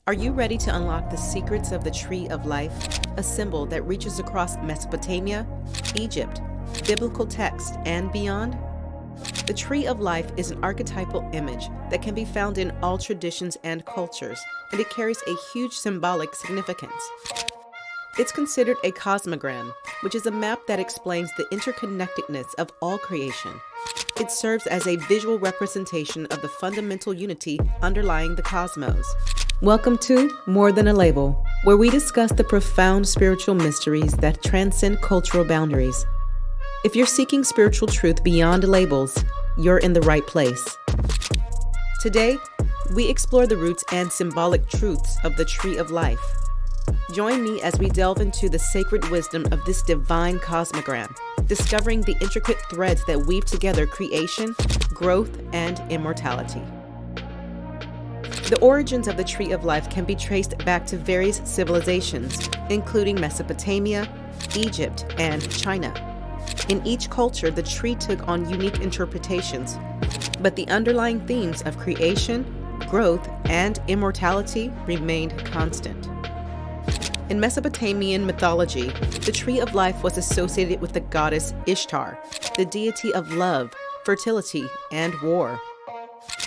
Are you ready to unlock the secrets of the Tree of Life, a symbol that reaches across Mesopotamia, Egypt, biblical texts, and beyond? The Tree of Life is an archetypal image that can be found in all traditions and cultures, and it carries a huge symbolic significance. It's considered a cosmogram, which is a map that explains the interconnectedness of all creation. It serves as a visual representation of the fundamental unity underlying the cosmos. Welcome to More Than a Label, where we discuss the profound spiritual mysteries that transcend cultural boundaries. If you're seeking spiritual truth beyond labels, you're in the right place. Today, we explore the roots and symbolic truths of the Tree of Life. Join me as we delve into the sacred wisdom of this divine cosmogram, discovering the intricate threads that weave together creation, growth, and immortality. The origins of the Tree of Life can be traced back to various civilizations, including Mesopotamia, Egypt, and China. In each culture, the tree took on unique interpretations, but the underlying themes of creation, growth, and immortality remained constant. In Mesopotamian mythology, the Tree of Life was associated with the goddess Ishtar, the deity of love, fertility, and war.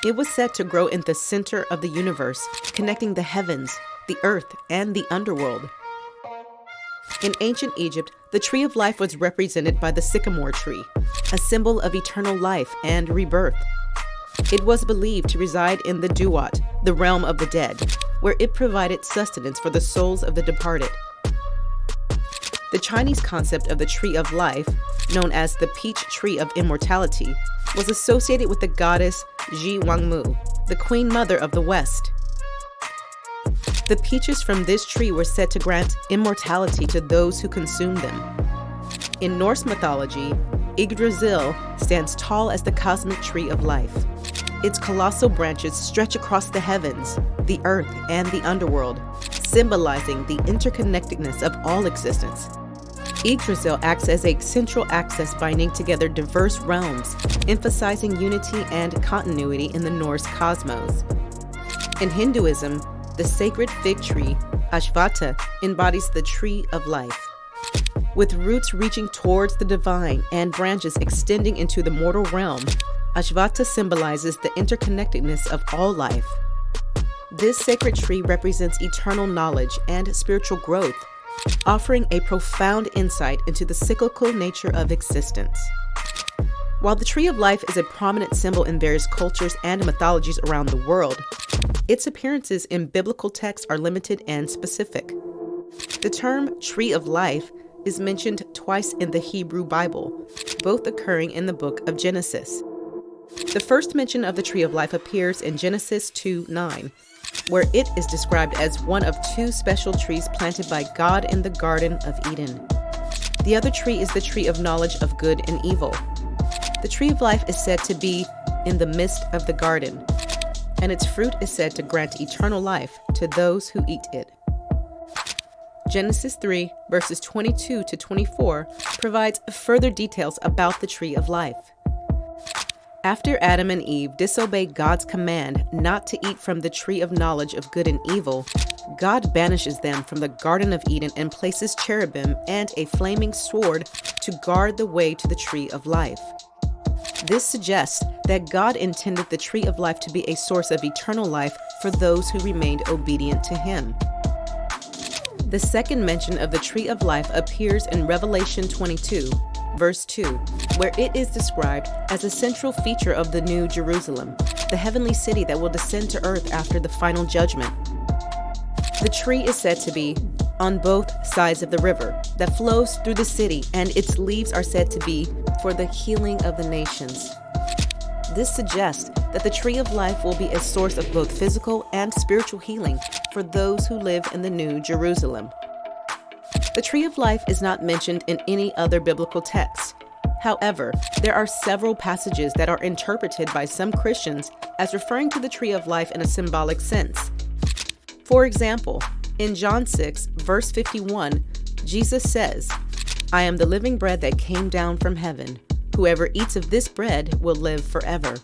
It was said to grow in the center of the universe, connecting the heavens, the earth, and the underworld. In ancient Egypt, the Tree of Life was represented by the sycamore tree, a symbol of eternal life and rebirth. It was believed to reside in the Duat, the realm of the dead, where it provided sustenance for the souls of the departed. The Chinese concept of the Tree of Life, known as the Peach Tree of Immortality, was associated with the goddess Ji Wangmu, the Queen Mother of the West. The peaches from this tree were said to grant immortality to those who consume them. In Norse mythology, Yggdrasil stands tall as the cosmic tree of life. Its colossal branches stretch across the heavens, the earth, and the underworld, symbolizing the interconnectedness of all existence. Yggdrasil acts as a central axis binding together diverse realms, emphasizing unity and continuity in the Norse cosmos. In Hinduism, the sacred fig tree, Ashvattha, embodies the Tree of Life. With roots reaching towards the divine and branches extending into the mortal realm, Ashvattha symbolizes the interconnectedness of all life. This sacred tree represents eternal knowledge and spiritual growth, offering a profound insight into the cyclical nature of existence. While the Tree of Life is a prominent symbol in various cultures and mythologies around the world, its appearances in biblical texts are limited and specific. The term Tree of Life is mentioned twice in the Hebrew Bible, both occurring in the book of Genesis. The first mention of the Tree of Life appears in Genesis 2:9, where it is described as one of two special trees planted by God in the Garden of Eden. The other tree is the tree of knowledge of good and evil. The Tree of Life is said to be in the midst of the garden, and its fruit is said to grant eternal life to those who eat it. Genesis 3, verses 22 to 24 provides further details about the Tree of Life. After Adam and Eve disobeyed God's command not to eat from the tree of knowledge of good and evil, God banishes them from the Garden of Eden and places cherubim and a flaming sword to guard the way to the Tree of Life. This suggests that God intended the Tree of Life to be a source of eternal life for those who remained obedient to Him. The second mention of the Tree of Life appears in Revelation 22, verse 2, where it is described as a central feature of the New Jerusalem, the heavenly city that will descend to earth after the final judgment. The tree is said to be on both sides of the river that flows through the city, and its leaves are said to be for the healing of the nations. This suggests that the Tree of Life will be a source of both physical and spiritual healing for those who live in the New Jerusalem. The Tree of Life is not mentioned in any other biblical text. However, there are several passages that are interpreted by some Christians as referring to the Tree of Life in a symbolic sense. For example, in John 6, verse 51, Jesus says, "I am the living bread that came down from heaven. Whoever eats of this bread will live forever."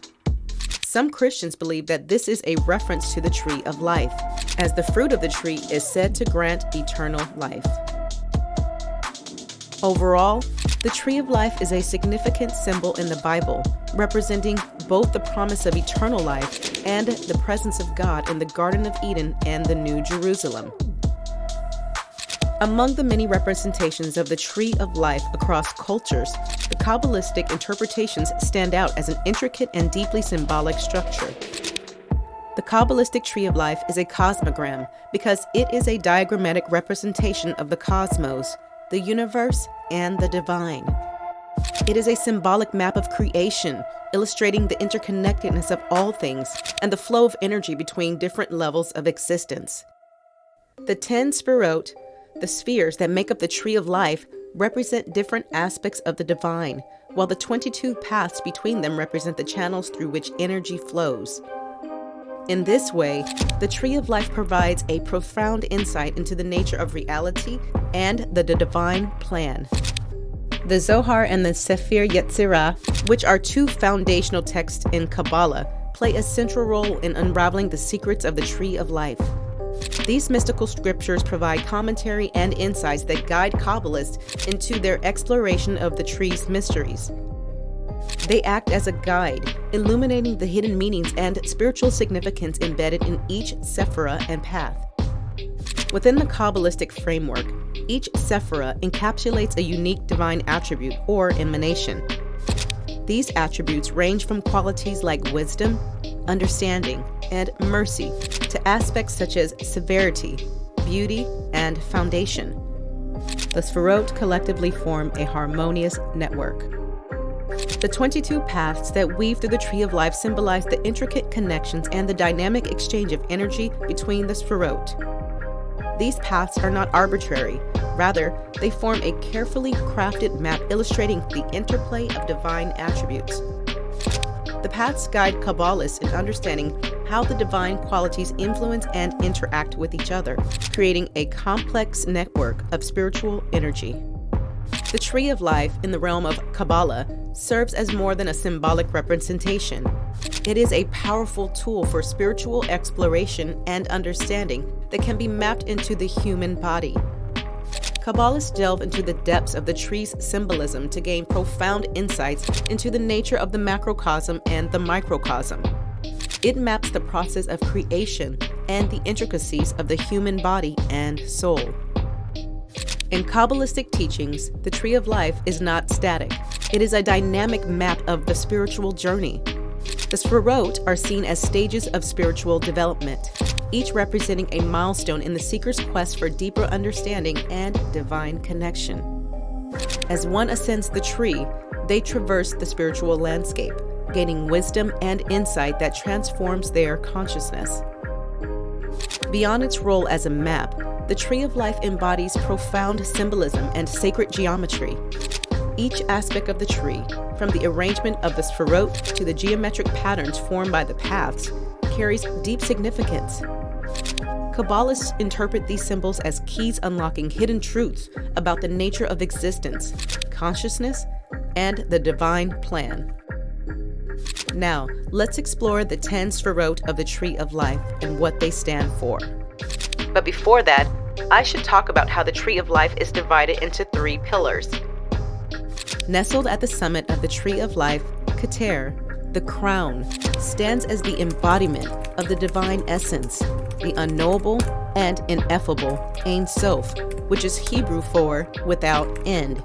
Some Christians believe that this is a reference to the Tree of Life, as the fruit of the tree is said to grant eternal life. Overall, the tree of life is a significant symbol in the Bible, representing both the promise of eternal life and the presence of God in the Garden of Eden and the New Jerusalem. Among the many representations of the tree of life across cultures, the Kabbalistic interpretations stand out as an intricate and deeply symbolic structure. The Kabbalistic tree of life is a cosmogram because it is a diagrammatic representation of the cosmos, the universe, and the divine. It is a symbolic map of creation, illustrating the interconnectedness of all things and the flow of energy between different levels of existence. The 10 sphirot, the spheres that make up the tree of life, represent different aspects of the divine, while the 22 paths between them represent the channels through which energy flows. In this way, the tree of life provides a profound insight into the nature of reality and the divine plan. The Zohar and the Sefer Yetzirah, which are two foundational texts in Kabbalah, play a central role in unraveling the secrets of the tree of life. These mystical scriptures provide commentary and insights that guide Kabbalists into their exploration of the tree's mysteries. They act as a guide, illuminating the hidden meanings and spiritual significance embedded in each sephirah and path. Within the Kabbalistic framework, each sephirah encapsulates a unique divine attribute or emanation. These attributes range from qualities like wisdom, understanding, and mercy to aspects such as severity, beauty, and foundation. The sphirot collectively form a harmonious network. The 22 paths that weave through the tree of life symbolize the intricate connections and the dynamic exchange of energy between the sphirot. These paths are not arbitrary. Rather, they form a carefully crafted map illustrating the interplay of divine attributes. The paths guide Kabbalists in understanding how the divine qualities influence and interact with each other, creating a complex network of spiritual energy. The tree of life in the realm of Kabbalah serves as more than a symbolic representation. It is a powerful tool for spiritual exploration and understanding that can be mapped into the human body. Kabbalists delve into the depths of the tree's symbolism to gain profound insights into the nature of the macrocosm and the microcosm. It maps the process of creation and the intricacies of the human body and soul. In Kabbalistic teachings, the tree of life is not static. It is a dynamic map of the spiritual journey. The sphirot are seen as stages of spiritual development, each representing a milestone in the seeker's quest for deeper understanding and divine connection. As one ascends the tree, they traverse the spiritual landscape, gaining wisdom and insight that transforms their consciousness. Beyond its role as a map, the tree of life embodies profound symbolism and sacred geometry. Each aspect of the tree, from the arrangement of the sphirot to the geometric patterns formed by the paths, carries deep significance. Kabbalists interpret these symbols as keys unlocking hidden truths about the nature of existence, consciousness, and the divine plan. Now, let's explore the 10 sphirot of the tree of life and what they stand for. But before that, I should talk about how the tree of life is divided into 3 pillars. Nestled at the summit of the tree of life, Keter, the crown, stands as the embodiment of the divine essence, the unknowable and ineffable Ein Sof, which is Hebrew for without end.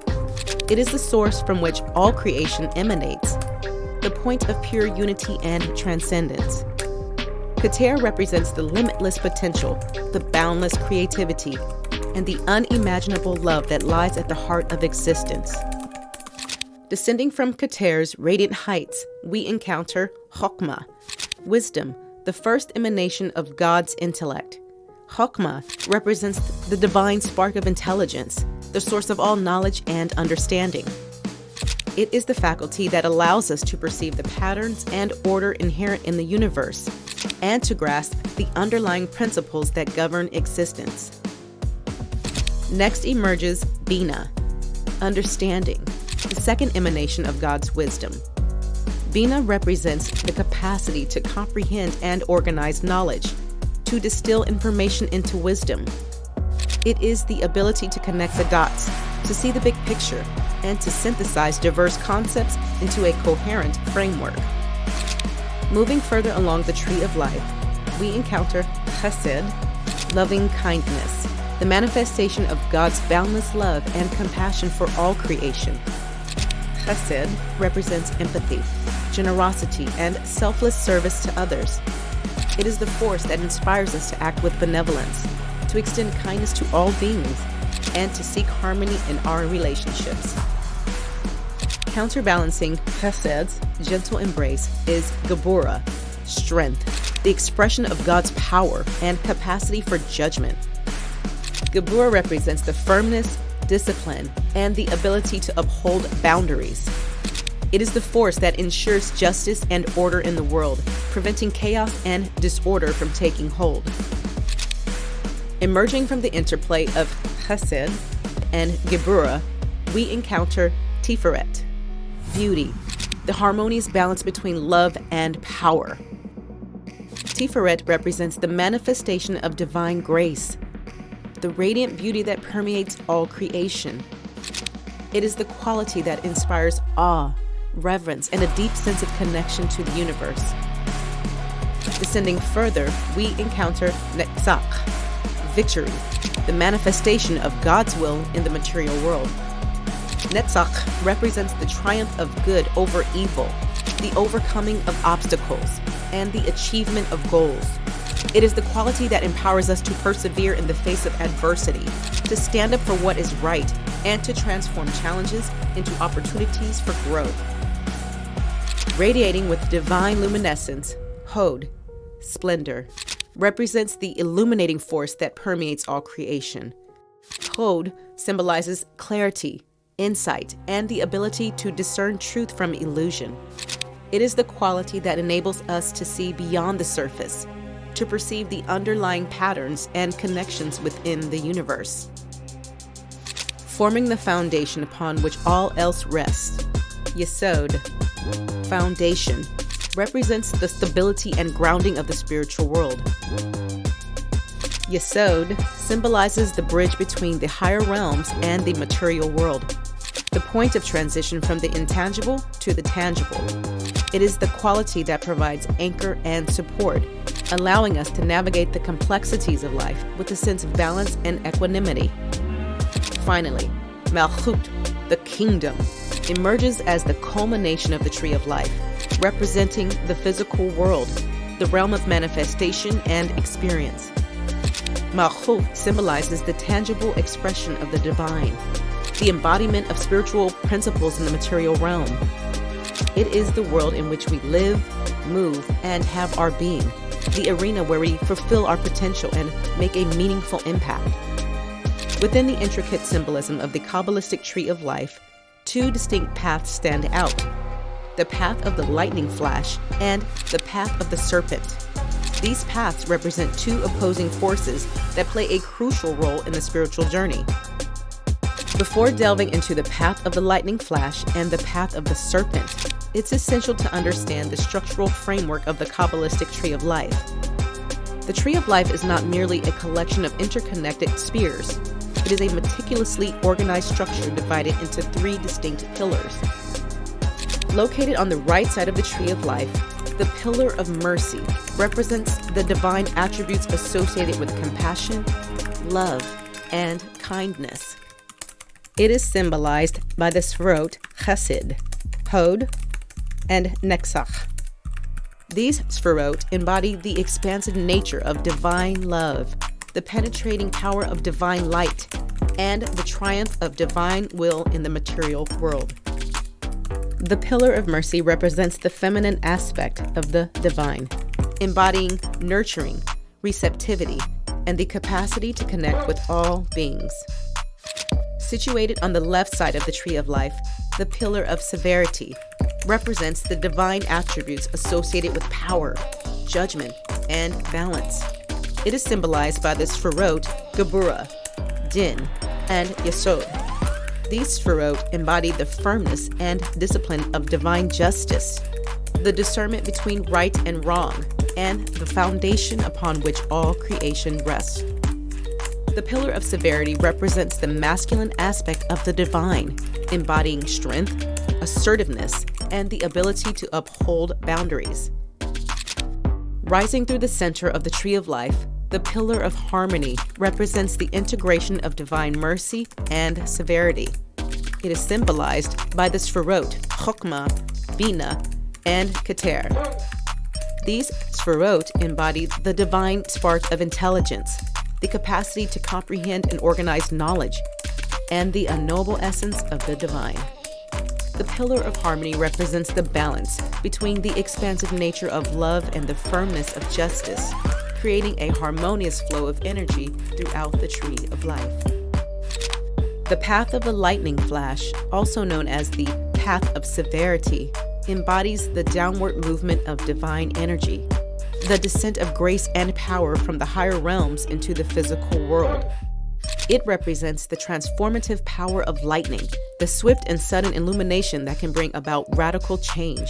It is the source from which all creation emanates, the point of pure unity and transcendence. Keter represents the limitless potential, the boundless creativity, and the unimaginable love that lies at the heart of existence. Descending from Keter's radiant heights, we encounter Chokhmah, wisdom, the first emanation of God's intellect. Chokhmah represents the divine spark of intelligence, the source of all knowledge and understanding. It is the faculty that allows us to perceive the patterns and order inherent in the universe, and to grasp the underlying principles that govern existence. Next emerges Bina, understanding, the second emanation of God's wisdom. Bina represents the capacity to comprehend and organize knowledge, to distill information into wisdom. It is the ability to connect the dots, to see the big picture, and to synthesize diverse concepts into a coherent framework. Moving further along the tree of life, we encounter chesed, loving kindness, the manifestation of God's boundless love and compassion for all creation. Chesed represents empathy, generosity, and selfless service to others. It is the force that inspires us to act with benevolence, to extend kindness to all beings, and to seek harmony in our relationships. Counterbalancing Chesed's gentle embrace is Gebura, strength, the expression of God's power and capacity for judgment. Gebura represents the firmness, discipline, and the ability to uphold boundaries. It is the force that ensures justice and order in the world, preventing chaos and disorder from taking hold. Emerging from the interplay of Chesed and Gebura, we encounter Tiferet, beauty, the harmonious balance between love and power. Tiferet represents the manifestation of divine grace, the radiant beauty that permeates all creation. It is the quality that inspires awe, reverence, and a deep sense of connection to the universe. Descending further, we encounter Netzach, victory, the manifestation of God's will in the material world. Netzach represents the triumph of good over evil, the overcoming of obstacles, and the achievement of goals. It is the quality that empowers us to persevere in the face of adversity, to stand up for what is right, and to transform challenges into opportunities for growth. Radiating with divine luminescence, Hod, splendor, represents the illuminating force that permeates all creation. Hod symbolizes clarity, insight, and the ability to discern truth from illusion. It is the quality that enables us to see beyond the surface, to perceive the underlying patterns and connections within the universe. Forming the foundation upon which all else rests, Yesod, foundation, represents the stability and grounding of the spiritual world. Yesod symbolizes the bridge between the higher realms and the material world, the point of transition from the intangible to the tangible. It is the quality that provides anchor and support, allowing us to navigate the complexities of life with a sense of balance and equanimity. Finally, Malchut, the kingdom, emerges as the culmination of the tree of life, representing the physical world, the realm of manifestation and experience. Malchut symbolizes the tangible expression of the divine, the embodiment of spiritual principles in the material realm. It is the world in which we live, move, and have our being, the arena where we fulfill our potential and make a meaningful impact. Within the intricate symbolism of the Kabbalistic tree of life, two distinct paths stand out: the path of the lightning flash and the path of the serpent. These paths represent two opposing forces that play a crucial role in the spiritual journey. Before delving into the path of the lightning flash and the path of the serpent, it's essential to understand the structural framework of the Kabbalistic tree of life. The tree of life is not merely a collection of interconnected spheres. It is a meticulously organized structure divided into three distinct pillars. Located on the right side of the tree of life, the pillar of mercy represents the divine attributes associated with compassion, love, and kindness. It is symbolized by the Sefirot Chesed, Hod, and Netzach. These Sefirot embody the expansive nature of divine love, the penetrating power of divine light, and the triumph of divine will in the material world. The pillar of mercy represents the feminine aspect of the divine, embodying nurturing, receptivity, and the capacity to connect with all beings. Situated on the left side of the tree of life, the pillar of severity represents the divine attributes associated with power, judgment, and balance. It is symbolized by the Sefirot Gebura, Din, and Yesod. These Sefirot embody the firmness and discipline of divine justice, the discernment between right and wrong, and the foundation upon which all creation rests. The pillar of severity represents the masculine aspect of the divine, embodying strength, assertiveness, and the ability to uphold boundaries. Rising through the center of the tree of life, the pillar of harmony represents the integration of divine mercy and severity. It is symbolized by the sferot, chokmah, bina, and keter. These sferot embody the divine spark of intelligence, the capacity to comprehend and organize knowledge, and the unknowable essence of the divine. The pillar of harmony represents the balance between the expansive nature of love and the firmness of justice, creating a harmonious flow of energy throughout the tree of life. The path of the lightning flash, also known as the path of severity, embodies the downward movement of divine energy, the descent of grace and power from the higher realms into the physical world. It represents the transformative power of lightning, the swift and sudden illumination that can bring about radical change.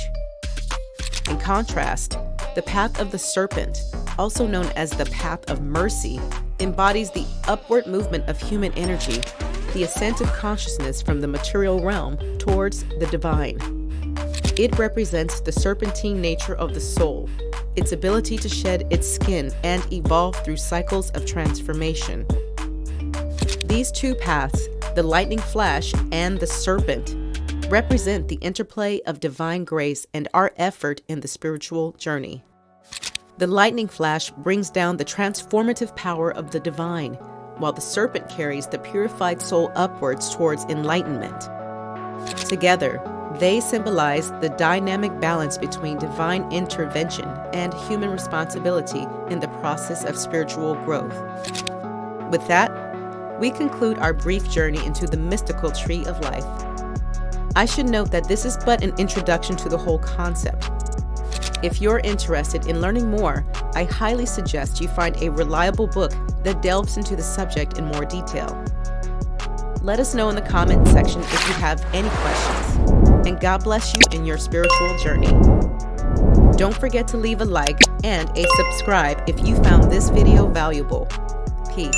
In contrast, the path of the serpent, also known as the path of mercy, embodies the upward movement of human energy, the ascent of consciousness from the material realm towards the divine. It represents the serpentine nature of the soul, its ability to shed its skin and evolve through cycles of transformation. These two paths, the lightning flash and the serpent, represent the interplay of divine grace and our effort in the spiritual journey. The lightning flash brings down the transformative power of the divine, while the serpent carries the purified soul upwards towards enlightenment. Together, they symbolize the dynamic balance between divine intervention and human responsibility in the process of spiritual growth. With that, we conclude our brief journey into the mystical tree of life. I should note that this is but an introduction to the whole concept. If you're interested in learning more, I highly suggest you find a reliable book that delves into the subject in more detail. Let us know in the comment section if you have any questions, and God bless you in your spiritual journey. Don't forget to leave a like and a subscribe if you found this video valuable. Peace.